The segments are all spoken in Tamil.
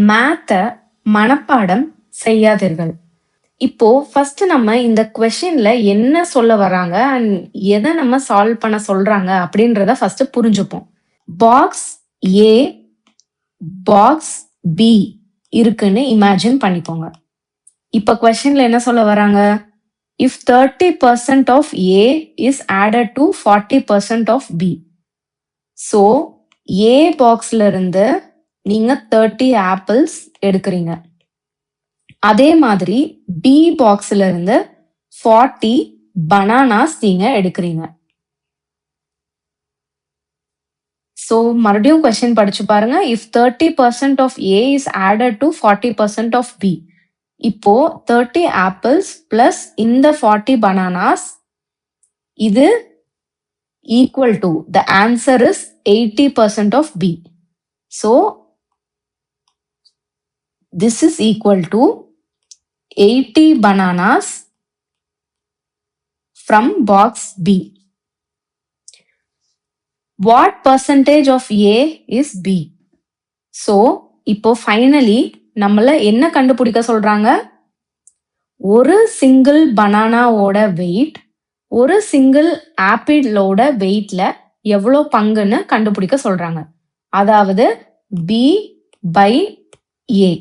மேத்தை மனப்பாடம் செய்யாதீர்கள். இப்போ ஃபர்ஸ்ட் நம்ம இந்த கொஸ்டின்ல என்ன சொல்ல வராங்க அண்ட் எதை நம்ம சால்வ் பண்ண சொல்றாங்க அப்படின்றத ஃபர்ஸ்ட் புரிஞ்சுப்போம். பாக்ஸ் ஏ, பாக்ஸ் பி இருக்குன்னு இமேஜின் பண்ணிக்கோங்க. இப்ப கொஸ்டின்ல என்ன சொல்ல வராங்க? If 30% of A is added to 40% of B. So, A பாக்ஸ்ல இருந்து நீங்க 30 ஆப்பிள்ஸ் எடுக்கிறீங்க. அதே மாதிரி B பாக்ஸ்ல இருந்து 40 பனானாஸ் நீங்க எடுக்கிறீங்க. So, மறுபடியும் கொஸ்டின் படிச்சு பாருங்க. If 30% of A is added to 40% of B. இப்போ 30 ஆப்பிள்ஸ் பிளஸ் இந்த 40 பனானாஸ் இது equal to the answer is 80% of B. So this is equal to 80 bananas from box B. What percentage of A is B? So இப்போ finally நம்மள என்ன கண்டுபிடிக்க சொல்றாங்க? ஒரு சிங்கிள் பனானாவோட வெயிட் ஒரு சிங்கிள் ஆப்பிளோட வெயிட்ல எவ்வளோ பங்குன்னு கண்டுபிடிக்க சொல்றாங்க. அதாவது B by A.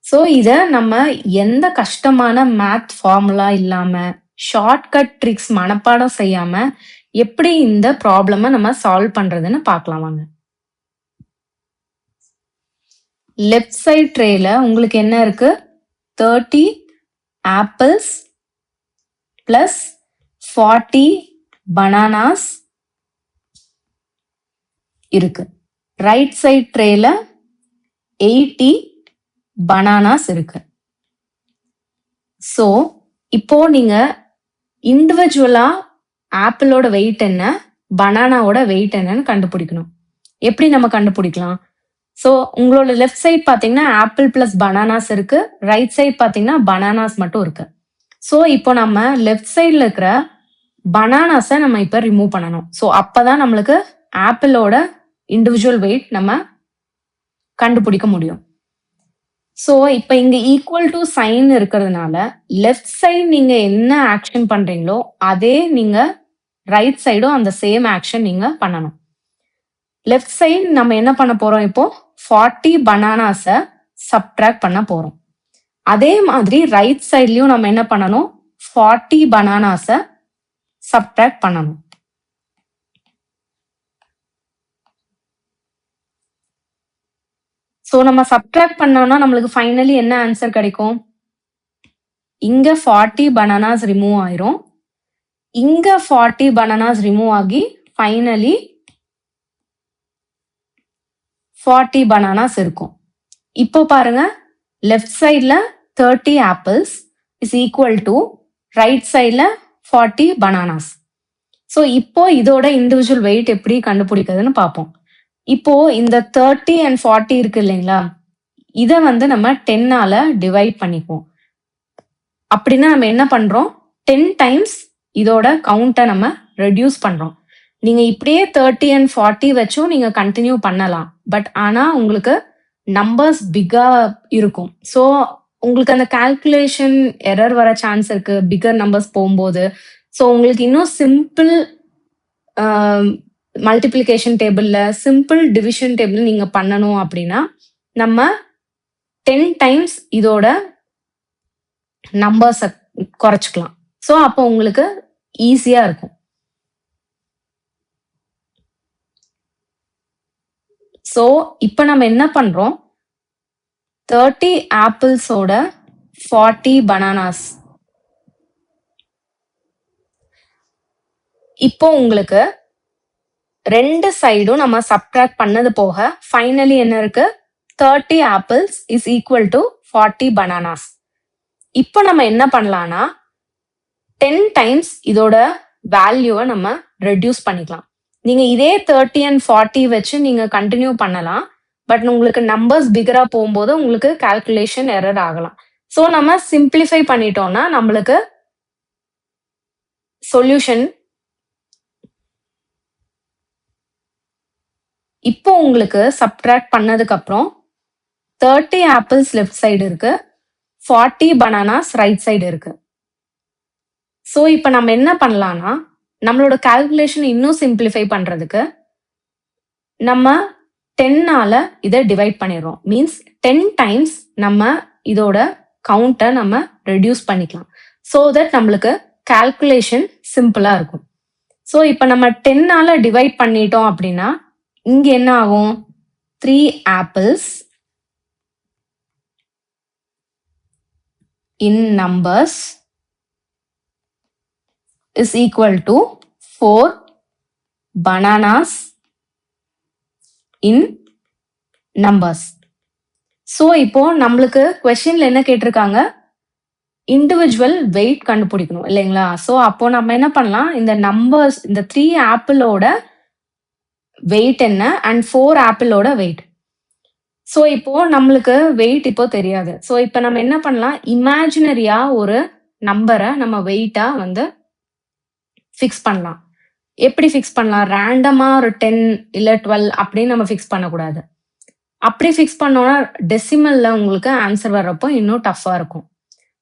ஸோ இதை நம்ம எந்த கஷ்டமான மேத் ஃபார்முலா இல்லாம ஷார்ட்கட் ட்ரிக்ஸ் மனப்பாடம் செய்யாம எப்படி இந்த ப்ராப்ளமை நம்ம சால்வ் பண்றதுன்னு பார்க்கலாம் வாங்க. லெஃப்ட் சைட் ட்ரேல உங்களுக்கு என்ன இருக்கு? 30 ஆப்பிள்ஸ் பிளஸ் 40 பனானாஸ் இருக்கு. ரைட் சைட் ட்ரேல 80 பனானாஸ் இருக்கு. ஸோ இப்போ நீங்க இண்டிவிஜுவலா ஆப்பிளோட வெயிட் என்ன, பனானாவோட வெயிட் என்னன்னு கண்டுபிடிக்கணும். எப்படி நம்ம கண்டுபிடிக்கலாம்? ஸோ உங்களோட லெஃப்ட் சைட் பார்த்தீங்கன்னா ஆப்பிள் பிளஸ் பனானாஸ் இருக்கு, ரைட் சைட் பார்த்தீங்கன்னா பனானாஸ் மட்டும் இருக்கு. ஸோ இப்போ நம்ம லெஃப்ட் சைடில் இருக்கிற பனானாஸை நம்ம இப்போ ரிமூவ் பண்ணணும். ஸோ அப்போதான் நம்மளுக்கு ஆப்பிளோட இண்டிவிஜுவல் வெயிட் நம்ம கண்டுபிடிக்க முடியும். ஸோ இப்போ இங்கே ஈக்குவல் டு சைன் இருக்கிறதுனால லெஃப்ட் சைடு நீங்கள் என்ன ஆக்ஷன் பண்ணுறீங்களோ அதே நீங்கள் ரைட் சைடும் அந்த சேம் ஆக்ஷன் நீங்கள் பண்ணணும். லெஃப்ட் சைடு நம்ம என்ன பண்ண போறோம்? இப்போ 40 பனானாஸை சப்ட்ராக்ட் பண்ண போறோம். அதே மாதிரி ரைட் சைட்லயும் நம்ம என்ன பண்ணணும்? 40 பனானாஸை சப்ட்ராக்ட் பண்ணணும். ஸோ நம்ம சப்ட்ராக்ட் பண்ணோம்னா நம்மளுக்கு ஃபைனலி என்ன ஆன்சர் கிடைக்கும்? இங்க 40 பனானாஸ் ரிமூவ் ஆயிரும், இங்க 40 பனானாஸ் ரிமூவ் ஆகி ஃபைனலி 40 பனானாஸ் இருக்கும். இப்போ பாருங்க, லெஃப்ட் சைட்ல 30 apples is equal to right சைட்ல 40 பனானாஸ். ஸோ இப்போ இதோட இண்டிவிஜுவல் வெயிட் எப்படி கண்டுபிடிக்கிறதுன்னு பார்ப்போம். இப்போ இந்த 30 and 40 இருக்கு இல்லைங்களா, இதை வந்து நம்ம 10ஆல டிவைட் பண்ணிப்போம். அப்படின்னா நம்ம என்ன பண்றோம்? 10 டைம்ஸ் இதோட கவுண்டை நம்ம ரெடியூஸ் பண்றோம். நீங்க இப்படியே 30 and 40 வச்சும் நீங்க கண்டினியூ பண்ணலாம். பட் ஆனா உங்களுக்கு நம்பர்ஸ் பிக்கா இருக்கும். ஸோ உங்களுக்கு அந்த கால்குலேஷன் எரர் வர சான்ஸ் இருக்கு பிக்கர் நம்பர்ஸ் போகும்போது. ஸோ உங்களுக்கு இன்னும் சிம்பிள் மல்டிப்ளிகேஷன் டேபிள்ல சிம்பிள் டிவிஷன் டேபிள் நீங்க பண்ணணும் அப்படின்னா நம்ம 10 டைம்ஸ் இதோட நம்பர்ஸை குறைச்சிக்கலாம். ஸோ அப்போ உங்களுக்கு ஈஸியா இருக்கும். ஸோ இப்போ நம்ம என்ன பண்றோம்? 30 ஆப்பிள்ஸோட 40 பனானாஸ். இப்போ உங்களுக்கு ரெண்டு சைடும் நம்ம சப்ட்ராக்ட் பண்ணது போக ஃபைனலி என்ன இருக்கு? 30 apples is equal to 40 bananas. இப்போ நம்ம என்ன பண்ணலாம்னா 10 டைம்ஸ் இதோட வேல்யூவை நம்ம ரெடியூஸ் பண்ணிக்கலாம். நீங்க இதே 30 and 40 வச்சு நீங்க கண்டினியூ பண்ணலாம். பட் உங்களுக்கு நம்பர்ஸ் பிகரா போகும்போது உங்களுக்கு கால்குலேஷன் எரர் ஆகலாம். ஸோ நம்ம சிம்பிளிஃபை பண்ணிட்டோம்னா நம்மளுக்கு சொல்யூஷன் இப்போ உங்களுக்கு சப்ட்ராக்ட் பண்ணதுக்கு அப்புறம் 30 ஆப்பிள்ஸ் லெஃப்ட் சைடு இருக்கு, 40 பனானாஸ் ரைட் சைடு இருக்கு. ஸோ இப்போ நம்ம என்ன பண்ணலாம்னா, நம்மளோட கால்குலேஷன் இன்னும் சிம்பிளிஃபை பண்றதுக்கு நம்ம 10ஆல இதை டிவைட் பண்ணிடுறோம். மீன்ஸ் 10 டைம்ஸ் நம்ம இதோட கவுண்ட்டை நம்ம ரெடியூஸ் பண்ணிக்கலாம். ஸோ தட் நம்மளுக்கு கால்குலேஷன் சிம்பிளா இருக்கும். ஸோ இப்போ நம்ம 10ஆல டிவைட் பண்ணிட்டோம் அப்படின்னா இங்க என்ன ஆகும்? 3 apples in numbers is equal to 4 bananas in numbers. So இப்போ நம்மளுக்கு கொஸ்டின்ல என்ன கேட்டிருக்காங்க? இண்டிவிஜுவல் வெயிட் கண்டுபிடிக்கணும் இல்லைங்களா? ஸோ அப்போ நம்ம என்ன பண்ணலாம், இந்த நம்பர்ஸ், இந்த 3 ஆப்பிளோட வெயிட் என்ன அண்ட் 4 ஆப்பிளோட வெயிட். ஸோ இப்போ நம்மளுக்கு வெயிட் இப்போ தெரியாது. ஸோ இப்போ நம்ம என்ன பண்ணலாம், இமேஜினரியா ஒரு நம்பரை நம்ம வெயிட்டா வந்து ஃபிக்ஸ் பண்ணலாம். எப்படி ஃபிக்ஸ் பண்ணலாம்? ரேண்டமா ஒரு 10 இல்ல 12 அப்படின்னு நம்ம ஃபிக்ஸ் பண்ணக்கூடாது. அப்படி ஃபிக்ஸ் பண்ணோம்னா டெசிமல்ல உங்களுக்கு ஆன்சர் வர்றப்போ இன்னும் டஃபா இருக்கும்.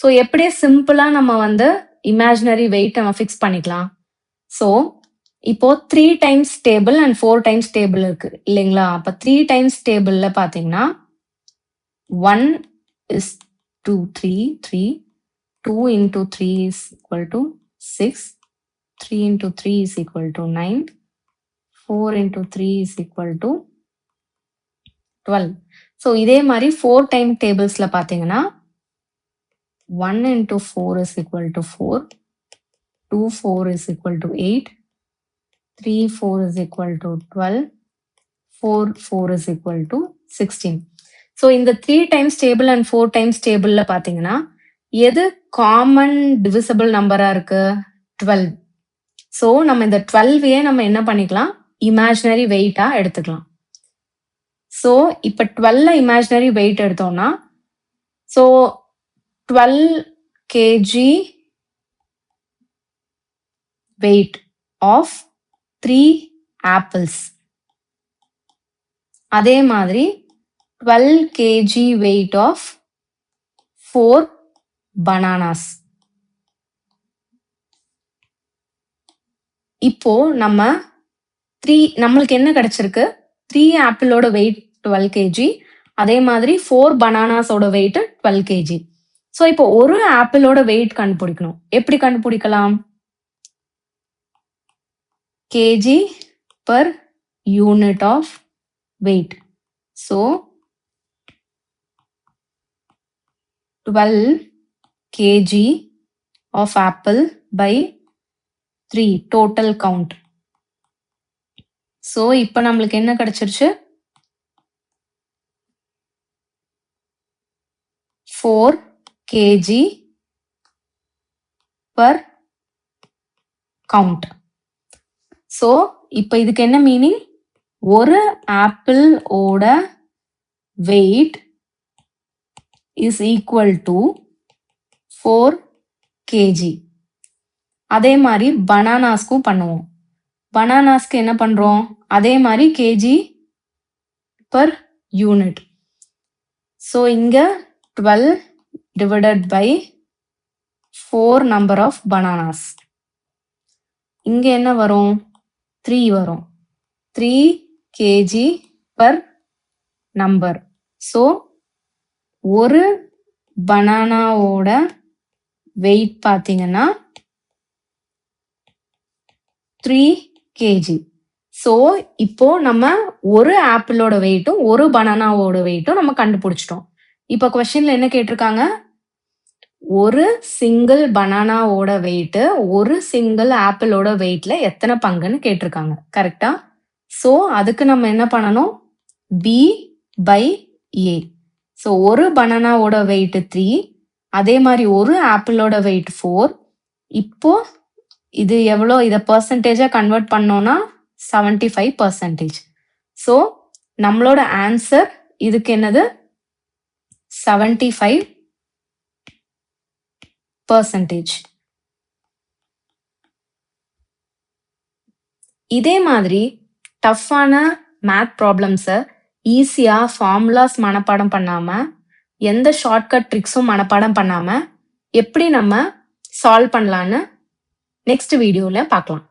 ஸோ எப்படி சிம்பிளா நம்ம வந்து இமேஜினரி வெயிட் நம்ம ஃபிக்ஸ் பண்ணிக்கலாம். ஸோ இப்போ 3 times table and 4 times table இருக்கு இல்லைங்களா? அப்ப 3 டைம்ஸ் டேபிள்ல பாத்தீங்கன்னா 1 is to 3, 3, 2 into 3 is equal to 6, 3 into 3 is equal to 9, 4 into 3 is equal to 12. So இதே மாதிரி 4 டைம் டேபிள்ஸ்ல பாத்தீங்கன்னா 1 into 4 is equal to 4, 2, 4 is equal to 8, 3, 4 is equal to 12, 4, 4 is equal to 16. So இந்த 3 டைம்ஸ் டேபிள் அண்ட் 4 டைம்ஸ் டேபிள்ல பாத்தீங்கன்னா எது காமன் டிவிசிபிள் நம்பரா இருக்கு? 12. ஸோ நம்ம இந்த 12 நம்ம என்ன பண்ணிக்கலாம், இமேஜினரி வெயிட்டா எடுத்துக்கலாம். ஸோ இப்போ 12 இமேஜினரி வெயிட் எடுத்தோம்னா, so 12 kg weight of 3 apples. அதே மாதிரி 12 kg weight of 4 bananas. இப்போ நம்ம நம்மளுக்கு என்ன கிடைச்சிருக்கு? 3 ஆப்பிளோட வெயிட் 12 kg, அதே மாதிரி 4 பனானாஸோட வெயிட் 12 kg. ஸோ இப்போ ஒரு ஆப்பிளோட வெயிட் கண்டுபிடிக்கணும். எப்படி கண்டுபிடிக்கலாம்? kg per unit of weight. So 12 kg of apple by 3 total count. So இப்போ நம்மளுக்கு என்ன கிடைச்சிருச்சு? 4 kg per count. ஸோ இப்போ இதுக்கு என்ன மீனிங்? ஒரு ஆப்பிள் ஓட weight is equal to 4 kg. அதே மாதிரி பனானாஸ்க்கும் பண்ணுவோம். பனானாஸ்க்கு என்ன பண்றோம்? அதே மாதிரி kg per unit. ஸோ இங்க 12 divided by 4 number of bananas. இங்க என்ன வரும்? 3 வரும். 3 kg per number. ஸோ ஒரு பனானாவோட வெயிட் பார்த்தீங்கன்னா 3 kg. ஸோ இப்போ நம்ம ஒரு ஆப்பிளோட வெயிட்டும் ஒரு பனானாவோட வெயிட்டும் நம்ம கண்டுபிடிச்சிட்டோம். இப்போ கொஸ்டின்ல என்ன கேட்டிருக்காங்க? ஒரு சிங்கிள் பனானாவோட வெயிட் ஒரு சிங்கிள் ஆப்பிளோட வெயிட்ல எத்தனை பங்குன்னு கேட்டிருக்காங்க. கரெக்டா? ஸோ அதுக்கு நம்ம என்ன பண்ணணும்? B by A. ஸோ ஒரு பனானாவோட வெயிட் 3, அதே மாதிரி ஒரு ஆப்பிளோட வெயிட் 4. இப்போ இது எவ்வளோ? இதை பர்சன்டேஜா கன்வெர்ட் பண்ணோம்னா 75%. ஸோ நம்மளோட ஆன்சர் இதுக்கு என்னது? 75%. இதே மாதிரி டஃப்பான மேத் ப்ராப்ளம்ஸை ஈஸியாக ஃபார்முலாஸ் மனப்பாடம் பண்ணாமல், எந்த ஷார்ட்கட் ட்ரிக்ஸும் மனப்பாடம் பண்ணாமல் எப்படி நம்ம சால்வ் பண்ணலான்னு நெக்ஸ்ட் வீடியோவில் பார்க்கலாம்.